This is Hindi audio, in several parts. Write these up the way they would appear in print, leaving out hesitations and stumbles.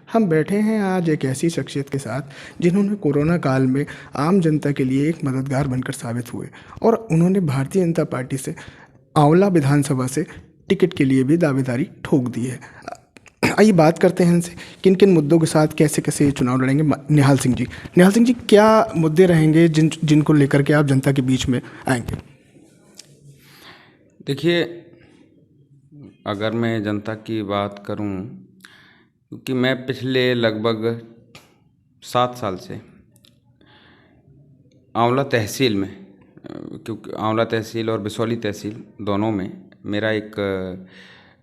हम बैठे हैं आज एक ऐसी शख्सियत के साथ जिन्होंने कोरोना काल में आम जनता के लिए एक मददगार बनकर साबित हुए और उन्होंने भारतीय जनता पार्टी से आंवला विधानसभा से टिकट के लिए भी दावेदारी ठोक दी है। आइए बात करते हैं इनसे किन किन मुद्दों के साथ कैसे कैसे ये चुनाव लड़ेंगे। निहाल सिंह जी, क्या मुद्दे रहेंगे जिनको लेकर के आप जनता के बीच में आएंगे? देखिए, अगर मैं जनता की बात करूं, क्योंकि मैं पिछले लगभग 7 साल से आंवला तहसील में, क्योंकि आंवला तहसील और बिसौली तहसील दोनों में मेरा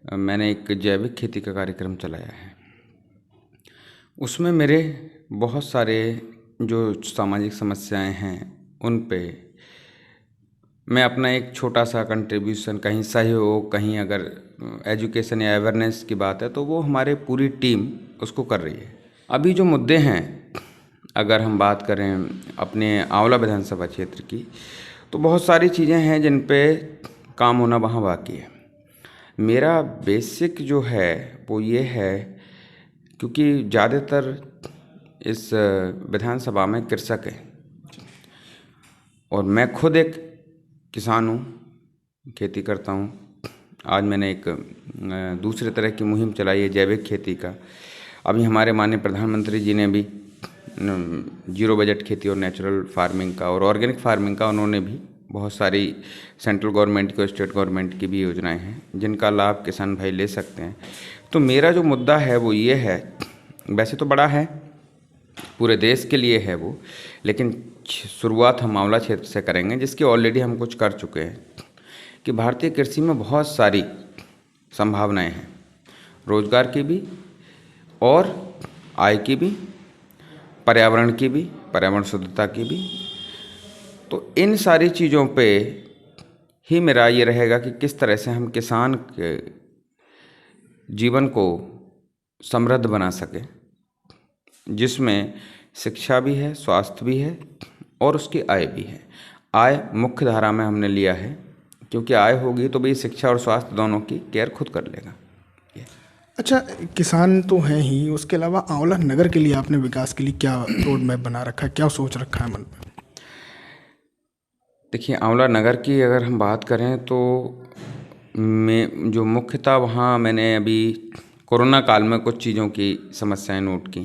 मैंने एक जैविक खेती का कार्यक्रम चलाया है। उसमें मेरे बहुत सारे जो सामाजिक समस्याएं हैं उन पे मैं अपना एक छोटा सा कंट्रीब्यूशन, कहीं सहयोग, कहीं अगर एजुकेशन या अवेयरनेस की बात है तो वो हमारे पूरी टीम उसको कर रही है। अभी जो मुद्दे हैं, अगर हम बात करें अपने आंवला विधानसभा क्षेत्र की, तो बहुत सारी चीज़ें हैं जिन पे काम होना वहाँ बाकी है। मेरा बेसिक जो है वो ये है, क्योंकि ज़्यादातर इस विधानसभा में कृषक हैं और मैं खुद एक किसान हूँ, खेती करता हूँ। आज मैंने एक दूसरे तरह की मुहिम चलाई है जैविक खेती का। अभी हमारे माननीय प्रधानमंत्री जी ने भी जीरो बजट खेती और नेचुरल फार्मिंग का और ऑर्गेनिक फार्मिंग का, उन्होंने भी बहुत सारी सेंट्रल गवर्नमेंट की और स्टेट गवर्नमेंट की भी योजनाएं हैं जिनका लाभ किसान भाई ले सकते हैं। तो मेरा जो मुद्दा है वो ये है, वैसे तो बड़ा है, पूरे देश के लिए है वो, लेकिन शुरुआत हम आंवला क्षेत्र से करेंगे जिसकी ऑलरेडी हम कुछ कर चुके हैं। कि भारतीय कृषि में बहुत सारी संभावनाएं हैं, रोजगार की भी और आय की भी, पर्यावरण की भी, पर्यावरण शुद्धता की भी। तो इन सारी चीज़ों पे ही मेरा ये रहेगा कि किस तरह से हम किसान के जीवन को समृद्ध बना सकें, जिसमें शिक्षा भी है, स्वास्थ्य भी है और उसकी आय भी है। आय मुख्य धारा में हमने लिया है, क्योंकि आय होगी तो भाई शिक्षा और स्वास्थ्य दोनों की केयर खुद कर लेगा। अच्छा, किसान तो हैं ही, उसके अलावा आंवला नगर के लिए आपने विकास के लिए क्या रोड मैप बना रखा है, क्या सोच रखा है मन में? देखिए, आंवला नगर की अगर हम बात करें तो मैं जो मुख्यतः वहाँ मैंने अभी कोरोना काल में कुछ चीज़ों की समस्याएं नोट की।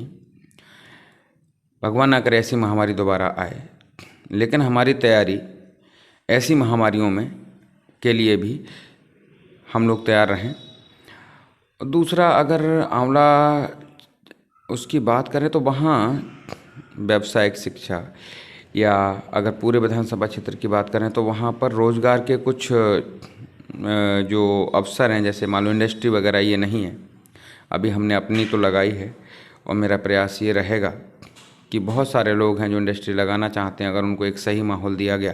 भगवान ना करे ऐसी महामारी दोबारा आए, लेकिन हमारी तैयारी ऐसी महामारियों में के लिए भी हम लोग तैयार रहें। दूसरा, अगर आंवला उसकी बात करें तो वहाँ व्यावसायिक शिक्षा, या अगर पूरे विधानसभा क्षेत्र की बात करें तो वहाँ पर रोज़गार के कुछ जो अवसर हैं, जैसे मान लो इंडस्ट्री वगैरह, ये नहीं है। अभी हमने अपनी तो लगाई है और मेरा प्रयास ये रहेगा कि बहुत सारे लोग हैं जो इंडस्ट्री लगाना चाहते हैं, अगर उनको एक सही माहौल दिया गया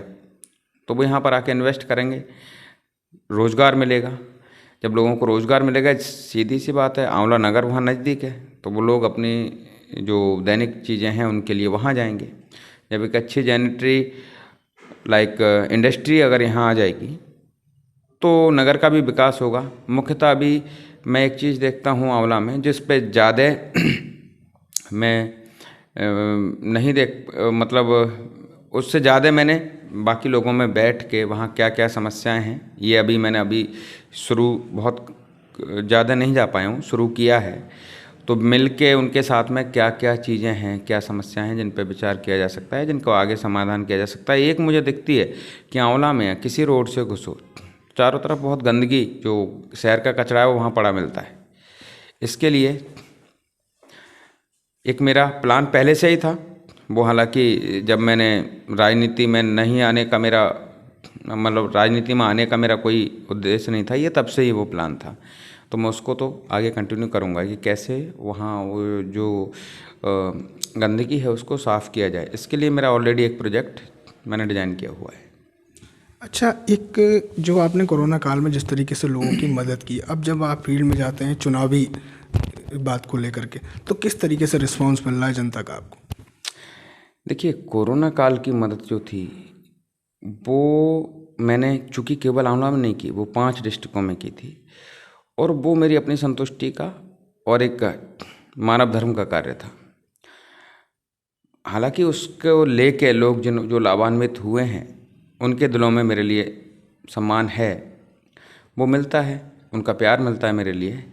तो वो यहाँ पर आके इन्वेस्ट करेंगे, रोज़गार मिलेगा। जब लोगों को रोज़गार मिलेगा, सीधी सी बात है, आंवला नगर वहाँ नज़दीक है तो वो लोग अपनी जो दैनिक चीज़ें हैं उनके लिए वहाँ जाएंगे। जब एक अच्छी जेनेटरी लाइक इंडस्ट्री अगर यहाँ आ जाएगी तो नगर का भी विकास होगा। मुख्यतः अभी मैं एक चीज़ देखता हूँ आंवला में, जिस पे ज़्यादा मैं नहीं मतलब उससे ज़्यादा मैंने बाकी लोगों में बैठ के वहाँ क्या क्या समस्याएं हैं, ये अभी मैंने शुरू, बहुत ज़्यादा नहीं जा पाया हूँ, शुरू किया है। तो मिल के उनके साथ में क्या क्या चीज़ें हैं, क्या समस्याएं हैं जिन पर विचार किया जा सकता है, जिनको आगे समाधान किया जा सकता है। एक मुझे दिखती है कि आंवला में किसी रोड से घुसो, चारों तरफ बहुत गंदगी, जो शहर का कचरा है वो वहाँ पड़ा मिलता है। इसके लिए एक मेरा प्लान पहले से ही था, वो हालांकि जब मैंने राजनीति में नहीं आने का मेरा मतलब राजनीति में आने का मेरा कोई उद्देश्य नहीं था, ये तब से ही वो प्लान था। तो मैं उसको तो आगे कंटिन्यू करूँगा कि कैसे वहाँ वो जो गंदगी है उसको साफ़ किया जाए। इसके लिए मेरा ऑलरेडी एक प्रोजेक्ट मैंने डिज़ाइन किया हुआ है। अच्छा, एक जो आपने कोरोना काल में जिस तरीके से लोगों की मदद की, अब जब आप फील्ड में जाते हैं चुनावी बात को लेकर के, तो किस तरीके से रिस्पांस मिल रहा है जनता का आपको? देखिए, कोरोना काल की मदद जो थी वो मैंने चूँकि केवल आंवला में नहीं की, वो 5 डिस्ट्रिक्टों में की थी। और वो मेरी अपनी संतुष्टि का और एक मानव धर्म का कार्य था। हालांकि उसको लेके लोग जो लाभान्वित हुए हैं उनके दिलों में मेरे लिए सम्मान है, वो मिलता है, उनका प्यार मिलता है मेरे लिए,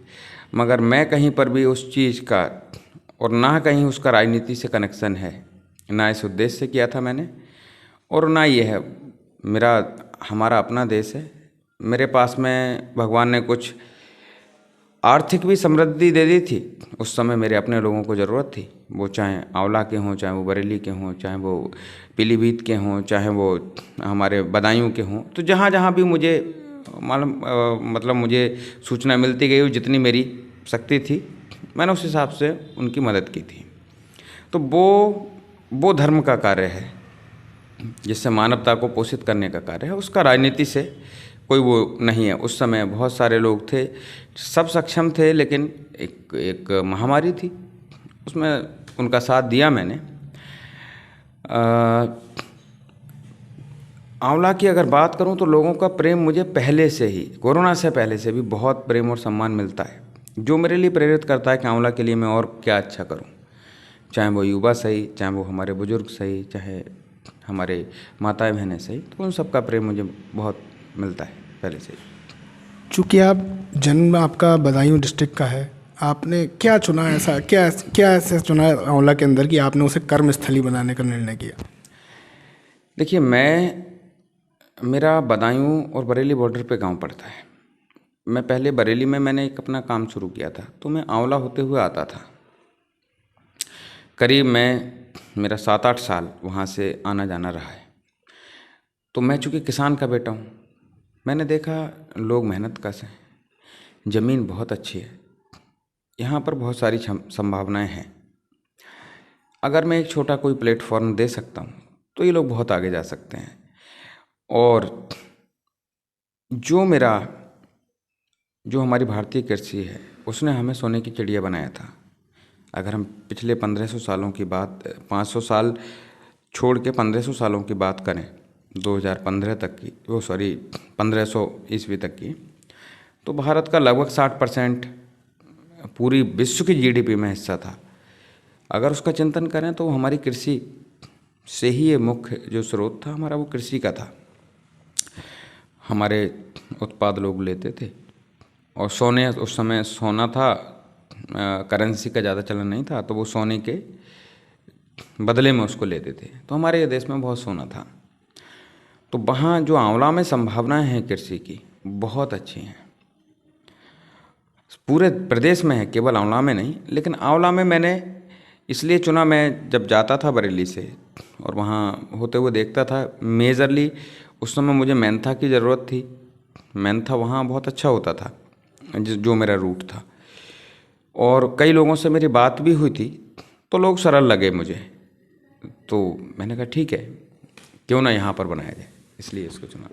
मगर मैं कहीं पर भी उस चीज़ का और ना कहीं उसका राजनीति से कनेक्शन है, ना इस उद्देश्य से किया था मैंने, और ना ये है। हमारा अपना देश है। मेरे पास में भगवान ने कुछ आर्थिक भी समृद्धि दे दी थी। उस समय मेरे अपने लोगों को ज़रूरत थी, वो चाहे आंवला के हों, चाहे वो बरेली के हों, चाहे वो पीलीभीत के हों, चाहे वो हमारे बदायूं के हों। तो जहाँ जहाँ भी मुझे मतलब मुझे सूचना मिलती गई, जितनी मेरी शक्ति थी, मैंने उस हिसाब से उनकी मदद की थी। तो वो धर्म का कार्य है जिससे मानवता को पोषित करने का कार्य है, उसका राजनीति से कोई वो नहीं है। उस समय बहुत सारे लोग थे, सब सक्षम थे, लेकिन एक महामारी थी, उसमें उनका साथ दिया मैंने। आंवला की अगर बात करूं तो लोगों का प्रेम मुझे पहले से ही, कोरोना से पहले से भी बहुत प्रेम और सम्मान मिलता है, जो मेरे लिए प्रेरित करता है कि आंवला के लिए मैं और क्या अच्छा करूं। चाहे वो युवा सही, चाहे वो हमारे बुजुर्ग सही, चाहे हमारे माताएं बहनें सही, तो उन सब का प्रेम मुझे बहुत मिलता है पहले से। चूँकि जन्म आपका बदायूं डिस्ट्रिक्ट का है, आपने क्या चुना, ऐसा क्या ऐसा चुना आंवला के अंदर कि आपने उसे कर्म स्थली बनाने का निर्णय किया? देखिए, मेरा बदायूं और बरेली बॉर्डर पे गांव पड़ता है। मैं पहले बरेली में मैंने एक अपना काम शुरू किया था, तो मैं आंवला होते हुए आता था। करीब मेरा 7-8 साल वहाँ से आना जाना रहा है। तो मैं चूँकि किसान का बेटा हूँ, मैंने देखा लोग मेहनत कश हैं, ज़मीन बहुत अच्छी है, यहाँ पर बहुत सारी संभावनाएं हैं। अगर मैं एक छोटा कोई प्लेटफॉर्म दे सकता हूँ तो ये लोग बहुत आगे जा सकते हैं। और जो हमारी भारतीय कृषि है, उसने हमें सोने की चिड़िया बनाया था। अगर हम पिछले 1500 सालों की बात, 500 साल छोड़ के 1500 सालों की बात करें, 2015 तक की, 1500 ईस्वी तक की, तो भारत का लगभग 60% पूरी विश्व की जीडीपी में हिस्सा था। अगर उसका चिंतन करें तो हमारी कृषि से ही ये मुख्य जो स्रोत था हमारा, वो कृषि का था। हमारे उत्पाद लोग लेते थे, और सोने, उस समय सोना था, करेंसी का ज़्यादा चलन नहीं था, तो वो सोने के बदले में उसको लेते थे। तो हमारे देश में बहुत सोना था। तो वहाँ जो आंवला में संभावनाएं हैं कृषि की, बहुत अच्छी हैं। पूरे प्रदेश में है, केवल आंवला में नहीं। लेकिन आंवला में मैंने इसलिए चुना, मैं जब जाता था बरेली से और वहाँ होते हुए देखता था, मेजरली उस समय मुझे मेंथा की ज़रूरत थी। मेंथा वहाँ बहुत अच्छा होता था, जो मेरा रूट था, और कई लोगों से मेरी बात भी हुई थी, तो लोग सरल लगे मुझे। तो मैंने कहा ठीक है, क्यों ना यहाँ पर बनाया जाए, इसलिए इसको चुना।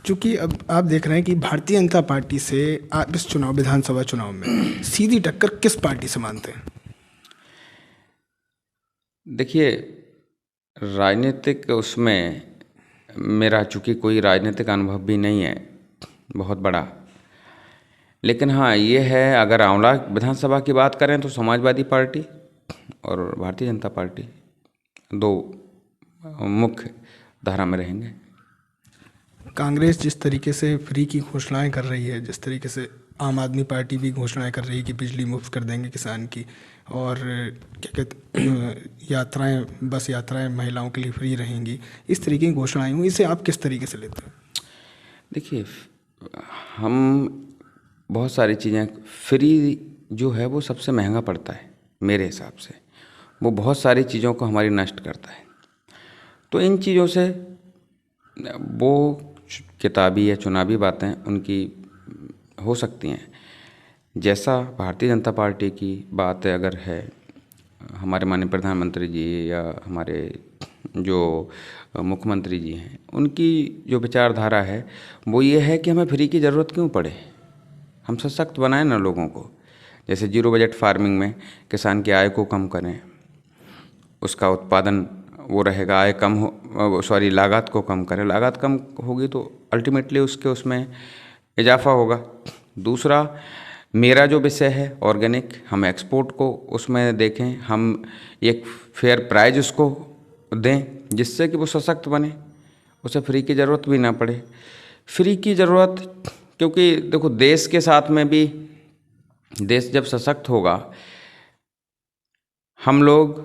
चूँकि अब आप देख रहे हैं कि भारतीय जनता पार्टी से आप इस विधानसभा चुनाव में सीधी टक्कर किस पार्टी से मानते हैं? देखिए, राजनीतिक उसमें मेरा चूँकि कोई राजनीतिक अनुभव भी नहीं है बहुत बड़ा, लेकिन हाँ ये है, अगर आंवला विधानसभा की बात करें तो समाजवादी पार्टी और भारतीय जनता पार्टी दो मुख्य धारा में रहेंगे। कांग्रेस जिस तरीके से फ्री की घोषणाएं कर रही है, जिस तरीके से आम आदमी पार्टी भी घोषणाएं कर रही है कि बिजली मुफ्त कर देंगे किसान की, और क्या कहते यात्राएं, बस यात्राएं महिलाओं के लिए फ्री रहेंगी, इस तरीके की घोषणाएं हुई, इसे आप किस तरीके से लेते हैं? देखिए, हम बहुत सारी चीज़ें, फ्री जो है वो सबसे महंगा पड़ता है मेरे हिसाब से, वो बहुत सारी चीज़ों को हमारी नष्ट करता है। तो इन चीज़ों से वो किताबी या चुनावी बातें उनकी हो सकती हैं। जैसा भारतीय जनता पार्टी की बात अगर है, हमारे माननीय प्रधानमंत्री जी या हमारे जो मुख्यमंत्री जी हैं, उनकी जो विचारधारा है वो ये है कि हमें फ्री की ज़रूरत क्यों पड़े, हम सशक्त बनाएं ना लोगों को। जैसे जीरो बजट फार्मिंग में किसान की आय को कम करें, उसका उत्पादन वो रहेगा, आय कम हो, लागत को कम करें, लागत कम होगी तो अल्टीमेटली उसमें इजाफा होगा, दूसरा, मेरा जो विषय है ऑर्गेनिक, हम एक्सपोर्ट को उसमें देखें, हम एक फेयर प्राइस उसको दें जिससे कि वो सशक्त बने, उसे फ्री की ज़रूरत भी ना पड़े। फ्री की ज़रूरत, क्योंकि देखो देश के साथ में भी, देश जब सशक्त होगा हम लोग,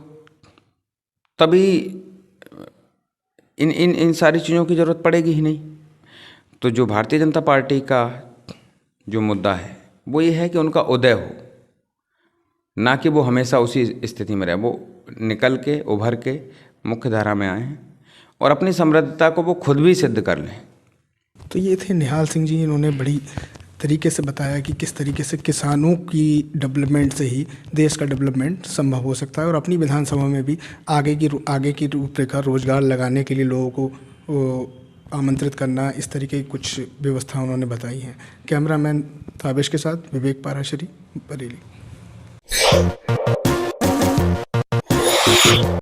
तभी इन सारी चीज़ों की ज़रूरत पड़ेगी ही नहीं। तो जो भारतीय जनता पार्टी का जो मुद्दा है वो ये है कि उनका उदय हो, ना कि वो हमेशा उसी स्थिति में रहे, वो निकल के उभर के मुख्य धारा में आए हैं और अपनी समृद्धता को वो खुद भी सिद्ध कर लें। तो ये थे निहाल सिंह जी, इन्होंने बड़ी तरीके से बताया कि किस तरीके से किसानों की डेवलपमेंट से ही देश का डेवलपमेंट संभव हो सकता है, और अपनी विधानसभा में भी आगे की रूपरेखा रोजगार लगाने के लिए लोगों को आमंत्रित करना, इस तरीके की कुछ व्यवस्था उन्होंने बताई हैं। कैमरामैन ताबिश के साथ विवेक पाराशरी, बरेली।